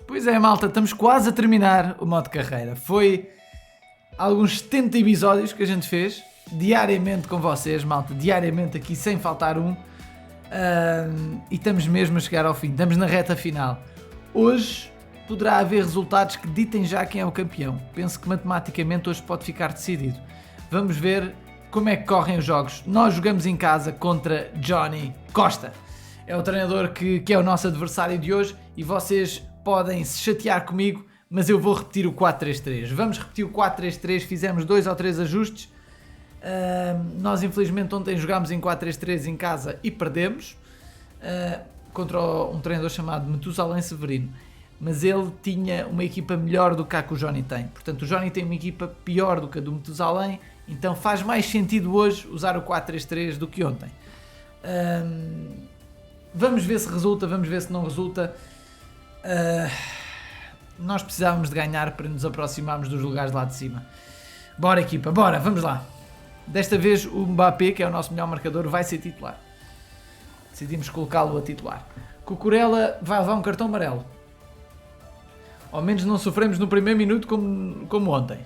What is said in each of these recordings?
Pois é, malta, estamos quase a terminar o modo carreira. Foi alguns 70 episódios que a gente fez, diariamente com vocês, malta, diariamente aqui sem faltar um. E estamos mesmo a chegar ao fim, estamos na reta final. Hoje poderá haver resultados que ditem já quem é o campeão. Penso que matematicamente hoje pode ficar decidido. Vamos ver como é que correm os jogos. Nós jogamos em casa contra Johnny Costa. É o treinador que é o nosso adversário de hoje e vocês podem se chatear comigo, mas eu vou repetir o 4-3-3. Vamos repetir o 4-3-3, fizemos 2 ou 3 ajustes. Nós infelizmente ontem jogámos em 4-3-3 em casa e perdemos contra um treinador chamado Metusalém Severino, mas ele tinha uma equipa melhor do que a que o Johnny tem. Portanto, o Johnny tem uma equipa pior do que a do Metusalém, então faz mais sentido hoje usar o 4-3-3 do que ontem. Vamos ver se resulta, vamos ver se não resulta. Nós precisávamos de ganhar para nos aproximarmos dos lugares lá de cima. Bora, equipa, bora, vamos lá. Desta vez o Mbappé, que é o nosso melhor marcador, vai ser titular. Decidimos colocá-lo a titular. Cucurella vai levar um cartão amarelo. Ao menos não sofremos no primeiro minuto como ontem.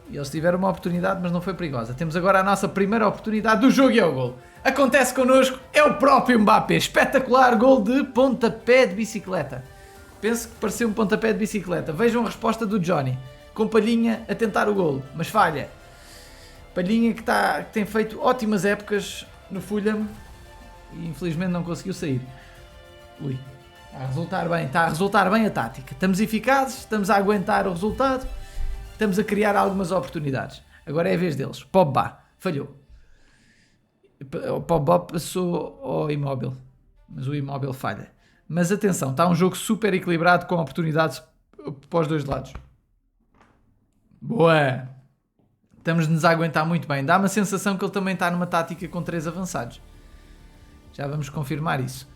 E eles tiveram uma oportunidade, mas não foi perigosa. Temos agora a nossa primeira oportunidade do jogo e é o gol. Acontece connosco, é o próprio Mbappé. Espetacular gol de pontapé de bicicleta. Penso que pareceu um pontapé de bicicleta. Vejam a resposta do Johnny. Com Palhinha a tentar o gol, mas falha. Palhinha que tem feito ótimas épocas no Fulham e infelizmente não conseguiu sair. Ui, está a resultar bem a tática. Estamos eficazes, estamos a aguentar o resultado, estamos a criar algumas oportunidades. Agora é a vez deles. Pogba falhou. O Pogba passou ao Imóvel, mas o Imóvel falha. Mas atenção, está um jogo super equilibrado com oportunidades para os dois lados. Boa! Estamos-nos a aguentar muito bem. Dá-me a sensação que ele também está numa tática com 3 avançados. Já vamos confirmar isso.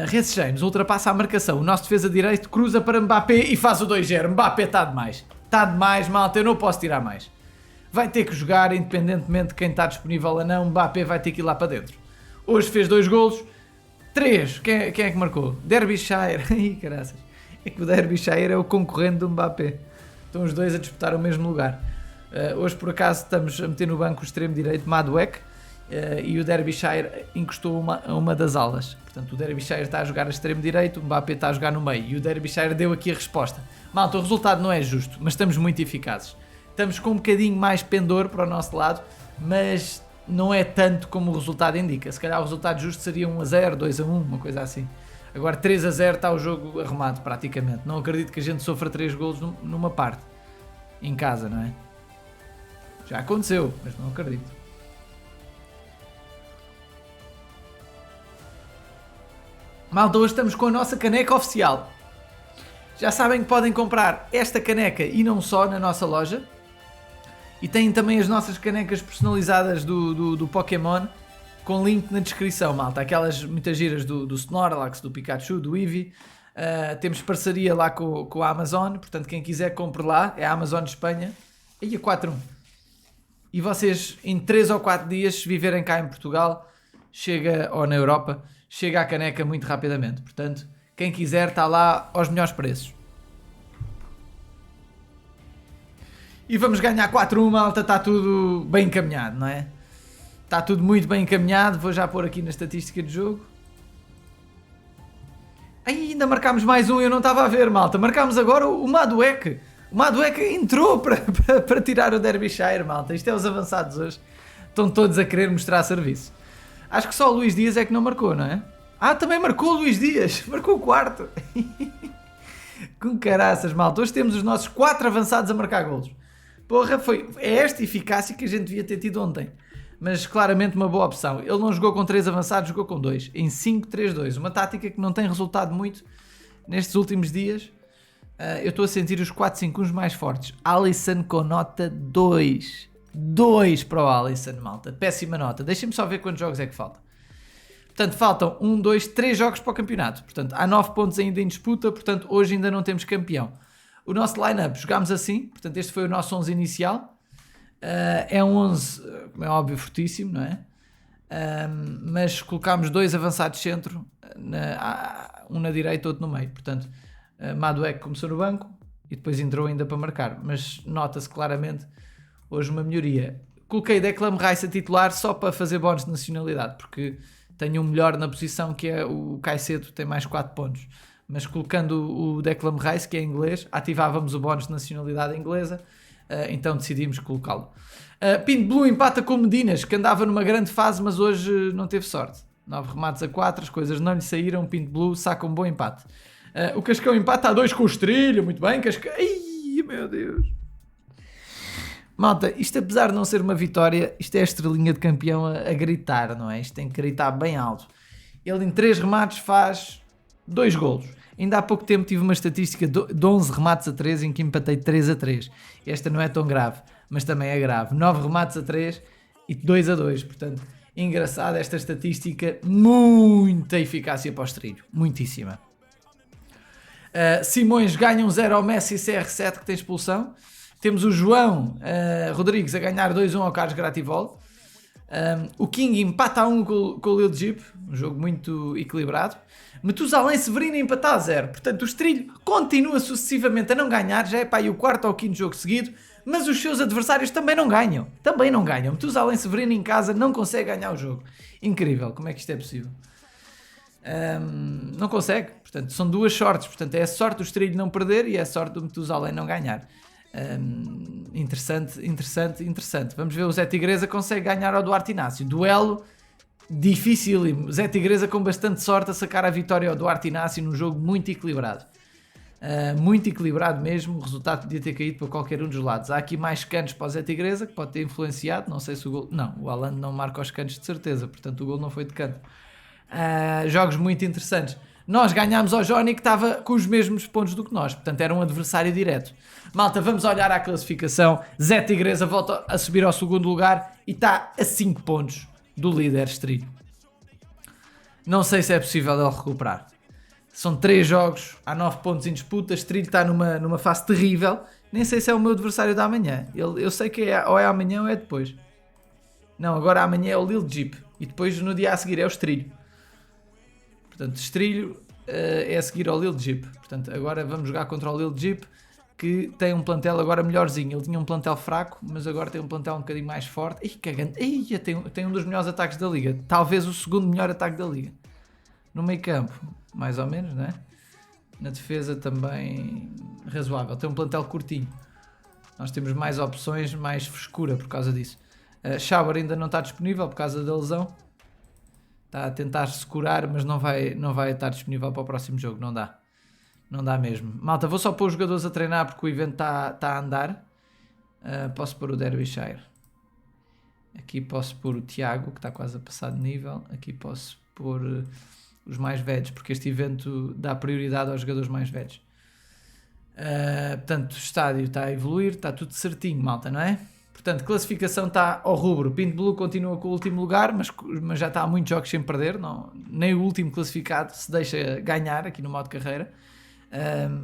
Reece James ultrapassa a marcação. O nosso defesa direito cruza para Mbappé e faz o 2-0. Mbappé está demais. Está demais, malta. Eu não posso tirar mais. Vai ter que jogar, independentemente de quem está disponível ou não. Mbappé vai ter que ir lá para dentro. Hoje fez 2 golos. 3. Quem é que marcou? Derbyshire. Ih, caraças. É que o Derbyshire é o concorrente do Mbappé. Estão os dois a disputar o mesmo lugar. Hoje, por acaso, estamos a meter no banco o extremo direito Madueke e o Derbyshire encostou a uma das alas. Portanto, o Derbyshire está a jogar a extremo direito, o Mbappé está a jogar no meio e o Derbyshire deu aqui a resposta. Malta, o resultado não é justo, mas estamos muito eficazes. Estamos com um bocadinho mais pendor para o nosso lado, mas não é tanto como o resultado indica. Se calhar o resultado justo seria 1-0, 2-1, uma coisa assim. Agora 3-0 está o jogo arrumado praticamente. Não acredito que a gente sofra 3 golos numa parte. Em casa, não é? Já aconteceu, mas não acredito. Malta, hoje estamos com a nossa caneca oficial. Já sabem que podem comprar esta caneca e não só na nossa loja. E têm também as nossas canecas personalizadas do Pokémon com link na descrição, malta. Aquelas muitas giras do Snorlax, do Pikachu, do Eevee. Temos parceria lá com a Amazon, portanto quem quiser compre lá. É a Amazon de Espanha. Aí a 4-1. E vocês, em 3 ou 4 dias, se viverem cá em Portugal, ou na Europa, chega a caneca muito rapidamente. Portanto, quem quiser está lá aos melhores preços. E vamos ganhar 4-1, malta. Está tudo bem encaminhado, não é? Está tudo muito bem encaminhado. Vou já pôr aqui na estatística de jogo. Ainda marcámos mais um, eu não estava a ver, malta. Marcámos agora o Madueke. O Madueke entrou para tirar o Derbyshire, malta. Isto é os avançados hoje. Estão todos a querer mostrar serviço. Acho que só o Luís Dias é que não marcou, não é? Também marcou o Luís Dias. Marcou o 4º. Com caraças, malta. Hoje temos os nossos 4 avançados a marcar golos. Porra, é esta eficácia que a gente devia ter tido ontem. Mas claramente uma boa opção. Ele não jogou com 3 avançados, jogou com 2. Em 5-3-2. Uma tática que não tem resultado muito nestes últimos dias. Eu estou a sentir os 4-5-1 mais fortes. Alisson com nota 2. 2 para o Alisson, malta. Péssima nota. Deixem-me só ver quantos jogos é que faltam. Portanto, faltam 1, 2, 3 jogos para o campeonato. Portanto, há 9 pontos ainda em disputa. Portanto, hoje ainda não temos campeão. O nosso line-up, jogámos assim. Portanto, este foi o nosso 11 inicial. É um 11, como é óbvio, fortíssimo, não é? mas colocámos 2 avançados centro, um na direita, outro no meio. Portanto, Madueke começou no banco e depois entrou ainda para marcar, mas nota-se claramente hoje uma melhoria. Coloquei Declan Rice a titular só para fazer bónus de nacionalidade, porque tenho um melhor na posição, que é o Caicedo, tem mais 4 pontos. Mas colocando o Declan Rice, que é inglês, ativávamos o bónus de nacionalidade inglesa, então decidimos colocá-lo. Pinto Blue empata com Medinas, que andava numa grande fase, mas hoje não teve sorte. 9 remates a 4, as coisas não lhe saíram. Pinto Blue saca um bom empate. O Cascão empata a 2 com o Estrilho, muito bem, Cascão. Ai, meu Deus. Malta, isto apesar de não ser uma vitória, isto é a estrelinha de campeão a gritar, não é? Isto tem que gritar bem alto. Ele em 3 remates faz 2 golos. Ainda há pouco tempo tive uma estatística de 11 remates a 3 em que empatei 3 a 3. Esta não é tão grave, mas também é grave. 9 remates a 3 e 2 a 2. Portanto, engraçada esta estatística. Muita eficácia para o Estrilho. Muitíssima. Simões ganha um 0 ao Messi CR7 que tem expulsão. Temos o João Rodrigues a ganhar 2-1 ao Carlos Grativol. O King empata a 1 com o Lil Jeep. Um jogo muito equilibrado. Metusalém Severino empata a 0. Portanto, o Estrilho continua sucessivamente a não ganhar. Já é para aí o 4º ou 5º jogo seguido. Mas os seus adversários também não ganham. Metusalém Severino em casa não consegue ganhar o jogo. Incrível. Como é que isto é possível? Não consegue. Portanto, são 2 sortes. Portanto, é a sorte do Estrilho não perder e é a sorte do Metusalém não ganhar. Interessante. Vamos ver, o Zé Tigresa consegue ganhar ao Duarte Inácio. Duelo dificílimo. Zé Tigresa com bastante sorte a sacar a vitória ao Duarte Inácio num jogo muito equilibrado. Muito equilibrado mesmo. O resultado podia ter caído para qualquer um dos lados. Há aqui mais cantos para o Zé Tigresa, que pode ter influenciado. Não sei se o gol... Não, o Haaland não marca os cantos de certeza. Portanto, o gol não foi de canto. Jogos muito interessantes. Nós ganhámos ao Johnny, que estava com os mesmos pontos do que nós. Portanto, era um adversário direto. Malta, vamos olhar à classificação. Zé Tigresa volta a subir ao 2º lugar e está a 5 pontos do líder Estrilho. Não sei se é possível ele recuperar. São 3 jogos, há 9 pontos em disputa. Estrilho está numa fase terrível. Nem sei se é o meu adversário da amanhã. Eu sei que ou é amanhã ou é depois. Não, agora amanhã é o Lil Jeep. E depois no dia a seguir é o Estrilho. Portanto, Estrilho é a seguir ao Lil Jeep. Portanto, agora vamos jogar contra o Lil Jeep, que tem um plantel agora melhorzinho. Ele tinha um plantel fraco, mas agora tem um plantel um bocadinho mais forte. Ih, cagando. Ih, tem um dos melhores ataques da liga. Talvez o 2º melhor ataque da liga. No meio campo, mais ou menos, né? Na defesa também razoável. Tem um plantel curtinho. Nós temos mais opções, mais frescura por causa disso. Schauer ainda não está disponível por causa da lesão. Está a tentar se curar, mas não vai estar disponível para o próximo jogo. Não dá mesmo. Malta, vou só pôr os jogadores a treinar porque o evento está a andar. Posso pôr o Derbyshire. Aqui posso pôr o Tiago, que está quase a passar de nível. Aqui posso pôr os mais velhos, porque este evento dá prioridade aos jogadores mais velhos. Portanto, o estádio está a evoluir, está tudo certinho, malta, não é? Portanto, classificação está ao rubro. Pinto Blue continua com o último lugar, mas já está há muitos jogos sem perder. Não, nem o último classificado se deixa ganhar aqui no modo carreira.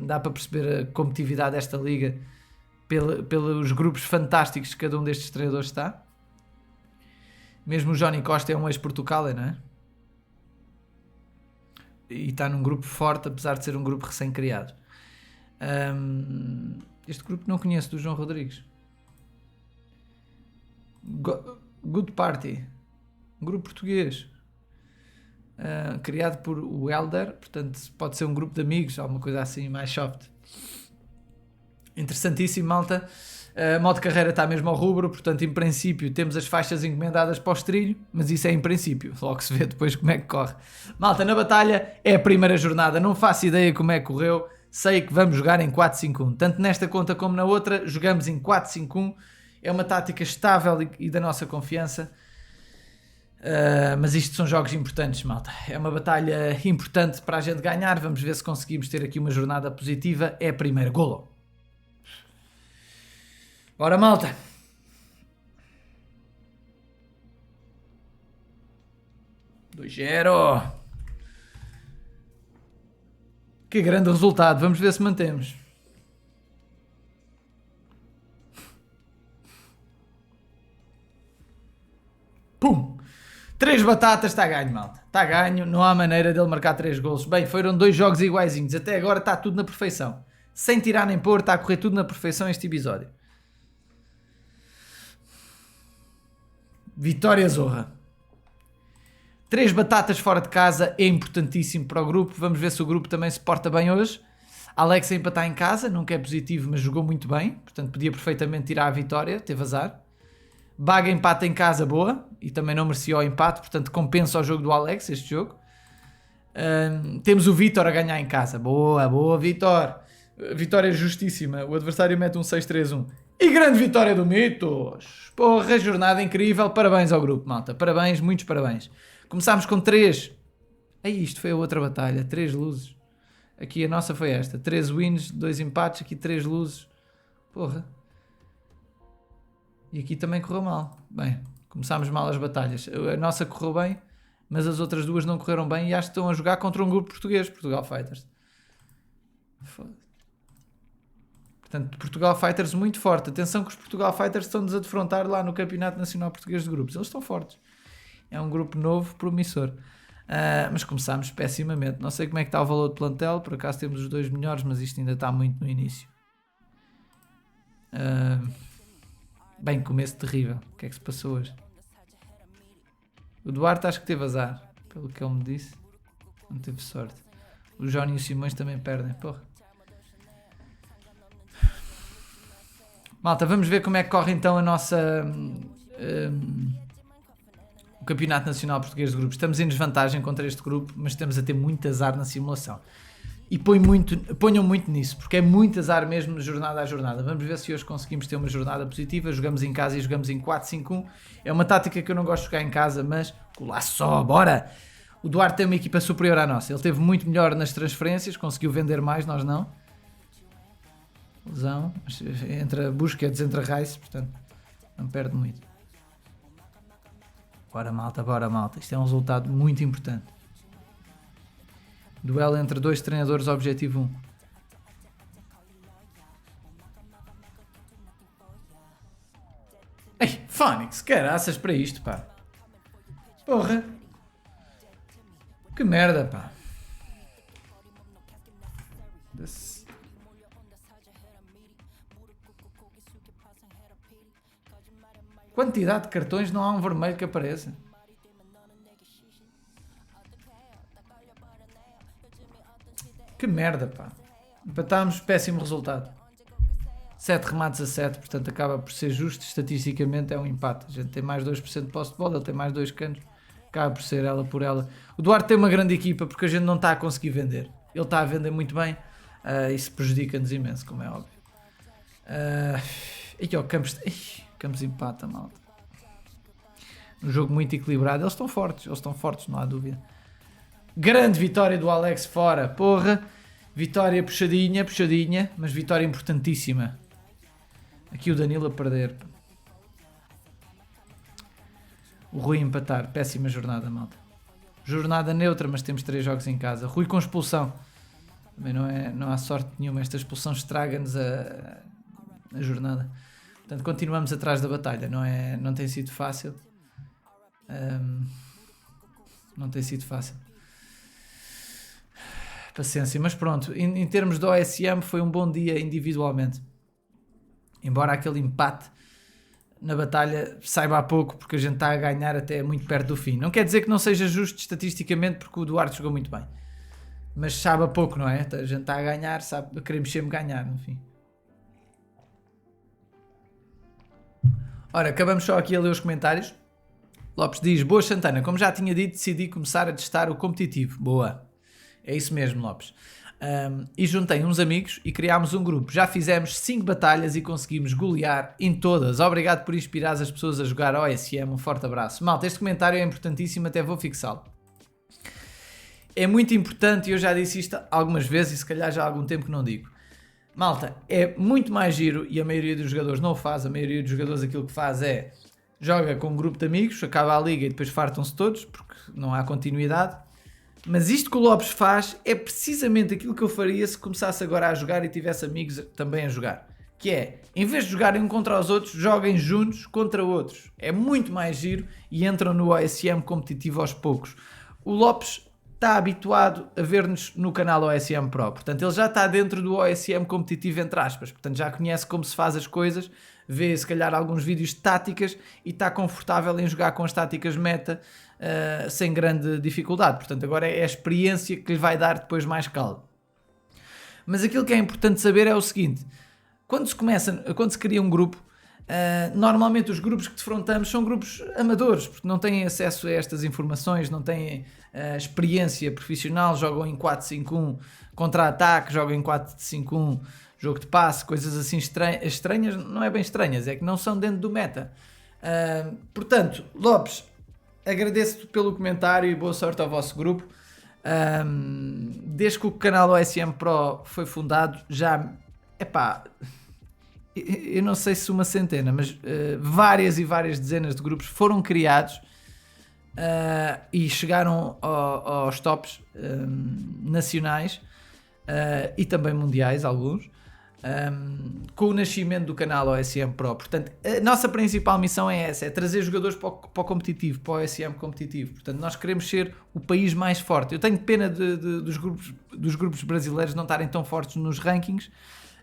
Dá para perceber a competitividade desta liga pelos grupos fantásticos que cada um destes treinadores está. Mesmo o Johnny Costa é um ex-Portugal, não é? E está num grupo forte, apesar de ser um grupo recém-criado. Este grupo não conheço, do João Rodrigues. Good Party, um grupo português, criado por o Elder, portanto pode ser um grupo de amigos, alguma coisa assim mais soft. Interessantíssimo, malta. Modo carreira está mesmo ao rubro, portanto em princípio temos as faixas encomendadas para o Estrilho, mas isso é em princípio, logo se vê depois como é que corre. Malta, na batalha é a primeira jornada, não faço ideia como é que correu, sei que vamos jogar em 4-5-1, tanto nesta conta como na outra jogamos em 4-5-1. É uma tática estável e da nossa confiança. Mas isto são jogos importantes, malta. É uma batalha importante para a gente ganhar. Vamos ver se conseguimos ter aqui uma jornada positiva. É a primeira. Golo. Bora, malta. Dois 0. Que grande resultado. Vamos ver se mantemos. Pum! 3 3 batatas, está ganho, malta. Está ganho, não há maneira dele marcar 3 golos. Bem, foram 2 jogos iguaizinhos. Até agora está tudo na perfeição. Sem tirar nem pôr, está a correr tudo na perfeição este episódio. Vitória Zorra. 3 batatas fora de casa é importantíssimo para o grupo. Vamos ver se o grupo também se porta bem hoje. Alex a empatar em casa, nunca é positivo, mas jogou muito bem. Portanto, podia perfeitamente tirar a vitória, teve azar. Baga empata em casa, boa. E também não merecia o empate, portanto compensa o jogo do Alex, este jogo. Temos o Vitor a ganhar em casa. Boa, boa, Vitor. Vitória justíssima. O adversário mete um 6-3-1. E grande vitória do Mitos. Porra, jornada incrível. Parabéns ao grupo, malta. Parabéns, muitos parabéns. Começámos com 3. Aí, isto foi a outra batalha. 3 luzes. Aqui a nossa foi esta. 3 wins, 2 empates. Aqui 3 luzes. Porra. E aqui também correu mal. Bem, começámos mal as batalhas. A nossa correu bem, mas as outras duas não correram bem e acho que estão a jogar contra um grupo português, Portugal Fighters. Foda. Portanto, Portugal Fighters muito forte. Atenção que os Portugal Fighters estão-nos a defrontar lá no Campeonato Nacional Português de Grupos. Eles estão fortes. É um grupo novo, promissor. Mas começámos pessimamente. Não sei como é que está o valor de plantel. Por acaso temos os 2 melhores, mas isto ainda está muito no início. Bem, começo terrível. O que é que se passou hoje? O Duarte acho que teve azar. Pelo que ele me disse. Não teve sorte. O Johnny e o Simões também perdem. Porra. Malta, vamos ver como é que corre então a nossa... o Campeonato Nacional Português de Grupos. Estamos em desvantagem contra este grupo, mas estamos a ter muito azar na simulação. E ponham muito nisso, porque é muito azar mesmo jornada a jornada. Vamos ver se hoje conseguimos ter uma jornada positiva. Jogamos em casa e jogamos em 4-5-1. É uma tática que eu não gosto de jogar em casa, mas lá só, bora! O Duarte tem uma equipa superior à nossa. Ele teve muito melhor nas transferências, conseguiu vender mais, nós não. Lesão, entra Busquets, entra Rice, portanto não perde muito. Bora malta, isto é um resultado muito importante. Duelo entre 2 treinadores, objetivo 1. Ei, Fónix, caraças para isto, pá. Porra. Que merda, pá. Quantidade de cartões, não há um vermelho que apareça. Que merda, pá. Empatámos, péssimo resultado. 7 remates a 7, portanto acaba por ser justo. Estatisticamente é um empate. A gente tem mais 2% de posse de bola, ele tem mais 2 cantos. Acaba por ser ela por ela. O Duarte tem uma grande equipa porque a gente não está a conseguir vender. Ele está a vender muito bem. Isso prejudica-nos imenso, como é óbvio. Aqui ó, Campos empata, malta. Um jogo muito equilibrado. Eles estão fortes, não há dúvida. Grande vitória do Alex fora, porra. Vitória puxadinha, mas vitória importantíssima. Aqui o Danilo a perder. O Rui a empatar, péssima jornada, malta. Jornada neutra, mas temos 3 jogos em casa. Rui com expulsão. Também não há sorte nenhuma, esta expulsão estraga-nos a jornada. Portanto, continuamos atrás da batalha, não tem sido fácil. Não tem sido fácil. Paciência, mas pronto, em termos de OSM foi um bom dia individualmente. Embora aquele empate na batalha saiba a pouco, porque a gente está a ganhar até muito perto do fim. Não quer dizer que não seja justo estatisticamente, porque o Duarte jogou muito bem. Mas sabe a pouco, não é? A gente está a ganhar, sabe, queremos sempre ganhar, no fim. Ora, acabamos só aqui a ler os comentários. Lopes diz, boa Santana, como já tinha dito, decidi começar a testar o competitivo. Boa. É isso mesmo, Lopes. E juntei uns amigos e criámos um grupo. Já fizemos 5 batalhas e conseguimos golear em todas. Obrigado por inspirar as pessoas a jogar OSM. Um forte abraço. Malta, este comentário é importantíssimo, até vou fixá-lo. É muito importante, e eu já disse isto algumas vezes e se calhar já há algum tempo que não digo. Malta, é muito mais giro, e a maioria dos jogadores não o faz, a maioria dos jogadores aquilo que faz é joga com um grupo de amigos, acaba a liga e depois fartam-se todos, porque não há continuidade. Mas isto que o Lopes faz é precisamente aquilo que eu faria se começasse agora a jogar e tivesse amigos também a jogar. que é, em vez de jogarem um contra os outros, joguem juntos contra outros. É muito mais giro e entram no OSM competitivo aos poucos. O Lopes está habituado a ver-nos no canal OSM Pro, portanto ele já está dentro do OSM competitivo entre aspas, portanto já conhece como se faz as coisas, vê se calhar alguns vídeos de táticas e está confortável em jogar com as táticas meta sem grande dificuldade, portanto agora é a experiência que lhe vai dar depois mais calma. Mas aquilo que é importante saber é o seguinte, quando se cria um grupo, normalmente os grupos que defrontamos são grupos amadores, porque não têm acesso a estas informações, não têm experiência profissional, jogam em 4-5-1 contra-ataque, jogam em 4-5-1 jogo de passe, coisas assim estranhas, não é bem estranhas, é que não são dentro do meta. Portanto, Lopes, agradeço-te pelo comentário e boa sorte ao vosso grupo. Desde que o canal OSM Pro foi fundado, já, eu não sei se uma centena, mas várias e várias dezenas de grupos foram criados e chegaram aos tops nacionais e também mundiais, alguns, com o nascimento do canal OSM Pro. Portanto, a nossa principal missão é essa, é trazer jogadores para o competitivo, para o OSM competitivo. Portanto, nós queremos ser o país mais forte. Eu tenho pena dos grupos brasileiros não estarem tão fortes nos rankings,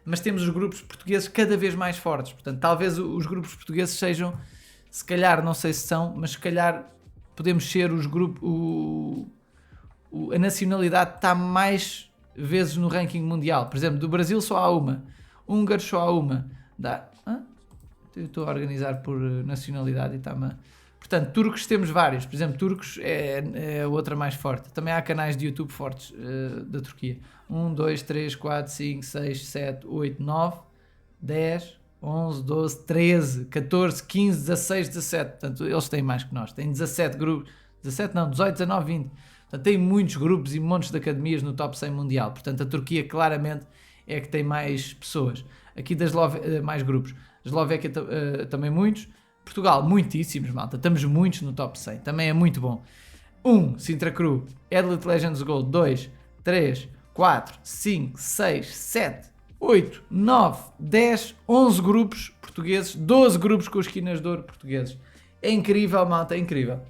mas temos os grupos portugueses cada vez mais fortes. Portanto, talvez os grupos portugueses sejam, se calhar, não sei se são, mas se calhar podemos ser os grupos, a nacionalidade está mais vezes no ranking mundial. Por exemplo, do Brasil só há uma, húngaro só há uma. Eu estou a organizar por nacionalidade e está-me... Portanto, turcos temos vários. Por exemplo, turcos é a outra mais forte. Também há canais de YouTube fortes da Turquia. 1, 2, 3, 4, 5, 6, 7, 8, 9, 10, 11, 12, 13, 14, 15, 16, 17. Portanto, eles têm mais que nós. Têm 17 grupos. 17 não, 18, 19, 20. Portanto, tem muitos grupos e montes de academias no top 100 mundial. Portanto, a Turquia claramente é que tem mais pessoas. Aqui da Eslovéquia, mais grupos. A Eslovéquia também muitos. Portugal, muitíssimos, malta. Estamos muitos no top 100. Também é muito bom. 1, Sintra Cru. Elite Legends Gold. 2, 3, 4, 5, 6, 7, 8, 9, 10, 11 grupos portugueses. 12 grupos com os esquinas de ouro portugueses. É incrível, malta. É incrível.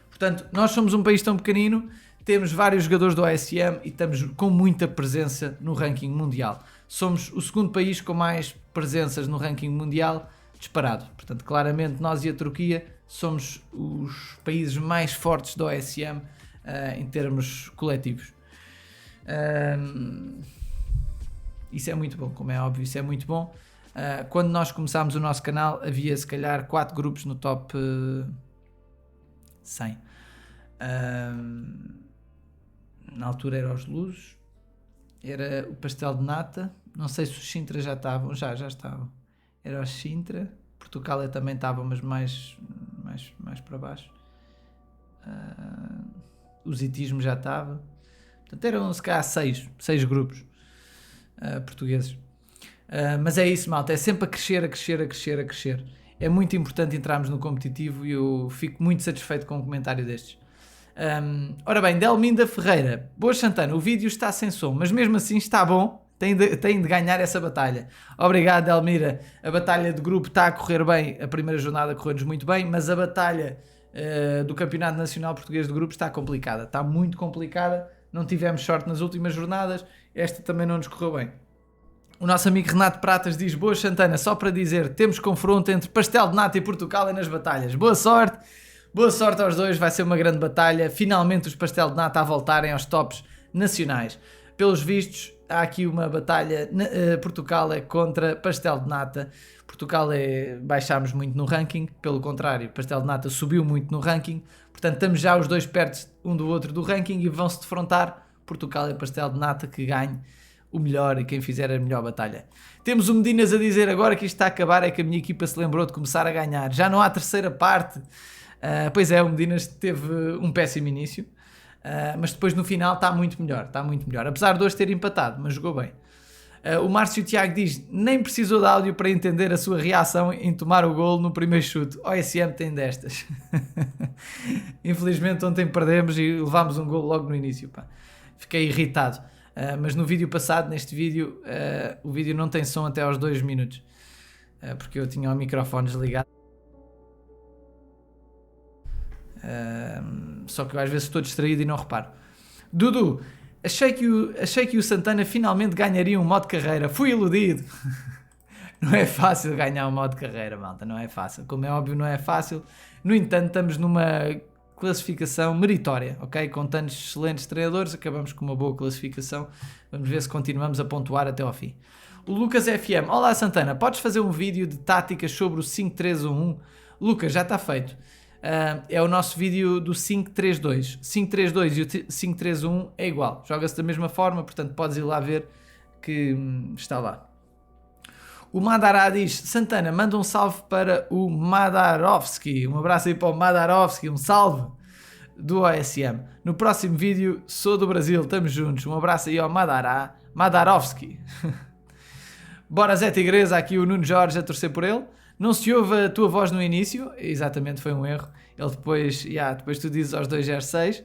Portanto, nós somos um país tão pequenino, temos vários jogadores do OSM e estamos com muita presença no ranking mundial. Somos o segundo país com mais presenças no ranking mundial disparado. Portanto, claramente, nós e a Turquia somos os países mais fortes do OSM em termos coletivos. Isso é muito bom, como é óbvio, isso é muito bom. Quando nós começámos o nosso canal, havia se calhar 4 grupos no top 100. Na altura era os Luzes, era o pastel de nata, não sei se os Sintra já estavam, já estavam, era os Sintra, Portugal também estavam, mas mais para baixo, os Itismo já estava, portanto eram se calhar 6 grupos portugueses, mas é isso, malta, é sempre a crescer. É muito importante entrarmos no competitivo e eu fico muito satisfeito com um comentário destes. Ora bem, Delminda Ferreira. Boas, Santana, o vídeo está sem som, mas mesmo assim está bom. Tem de ganhar essa batalha. Obrigado, Delmira. A batalha de grupo está a correr bem. A primeira jornada correu-nos muito bem, mas a batalha do Campeonato Nacional Português de Grupos está complicada. Está muito complicada. Não tivemos sorte nas últimas jornadas. Esta também não nos correu bem. O nosso amigo Renato Pratas diz: boas, Santana, só para dizer, temos confronto entre Pastel de Nata e Portugal nas batalhas. Boa sorte aos dois, vai ser uma grande batalha. Finalmente os Pastel de Nata a voltarem aos tops nacionais. Pelos vistos, há aqui uma batalha, Portugal é contra Pastel de Nata. Portugal baixámos muito no ranking, pelo contrário, Pastel de Nata subiu muito no ranking. Portanto, estamos já os dois perto um do outro do ranking e vão-se defrontar. Portugal e Pastel de Nata, que ganhe o melhor e quem fizer a melhor batalha. Temos o Medinas a dizer agora que isto está a acabar, é que a minha equipa se lembrou de começar a ganhar. Já não há terceira parte. Pois é, o Medinas teve um péssimo início, mas depois no final está muito melhor. Apesar de hoje ter empatado, mas jogou bem. O Márcio Tiago diz: nem precisou de áudio para entender a sua reação em tomar o golo no primeiro chute. O OSM tem destas. Infelizmente ontem perdemos e levámos um golo logo no início. Pá. Fiquei irritado. mas no vídeo passado, neste vídeo, o vídeo não tem som até aos 2 minutos, porque eu tinha o microfone desligado. Só que eu às vezes estou distraído e não reparo. Dudu, achei que o Santana finalmente ganharia um modo carreira. Fui iludido. Não é fácil ganhar um modo carreira, malta. Não é fácil. Como é óbvio, não é fácil. No entanto, estamos numa classificação meritória, ok? Com tantos excelentes treinadores, acabamos com uma boa classificação. Vamos ver se continuamos a pontuar até ao fim. O Lucas FM. Olá, Santana. Podes fazer um vídeo de táticas sobre o 5-3-1-1? Lucas, já está feito. É o nosso vídeo do 5-3-2. 5-3-2 e o 5-3-1 é igual. Joga-se da mesma forma, portanto podes ir lá ver que está lá. O Madará diz: Santana, manda um salve para o Madarovski. Um abraço aí para o Madarovski, um salve do OSM. No próximo vídeo, sou do Brasil, estamos juntos. Um abraço aí ao Madarovski. Bora Zé Tigresa, aqui o Nuno Jorge a torcer por ele. Não se ouve a tua voz no início, exatamente, foi um erro. Ele depois tu dizes aos 206.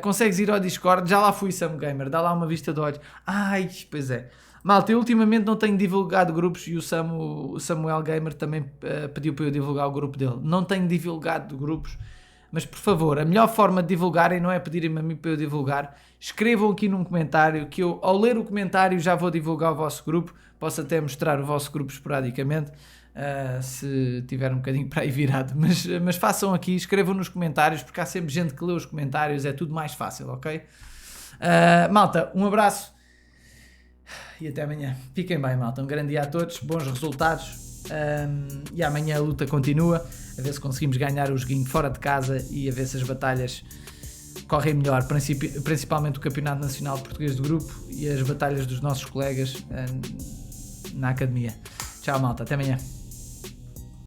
Consegues ir ao Discord, já lá fui, Samu Gamer, dá lá uma vista de olhos. Ai, pois é. Malta, eu ultimamente não tenho divulgado grupos e o Samuel Gamer também pediu para eu divulgar o grupo dele. Não tenho divulgado grupos, mas por favor, a melhor forma de divulgarem não é pedirem-me a mim para eu divulgar. Escrevam aqui num comentário que eu, ao ler o comentário, já vou divulgar o vosso grupo. Posso até mostrar o vosso grupo esporadicamente. Se tiver um bocadinho para aí virado, mas façam aqui, escrevam nos comentários, porque há sempre gente que lê os comentários, é tudo mais fácil, ok? Malta, um abraço e até amanhã. Fiquem bem, malta, um grande dia a todos, bons resultados, e amanhã a luta continua, a ver se conseguimos ganhar o joguinho fora de casa e a ver se as batalhas correm melhor, principalmente o Campeonato Nacional Português do Grupo e as batalhas dos nossos colegas na academia. Tchau, malta, até amanhã.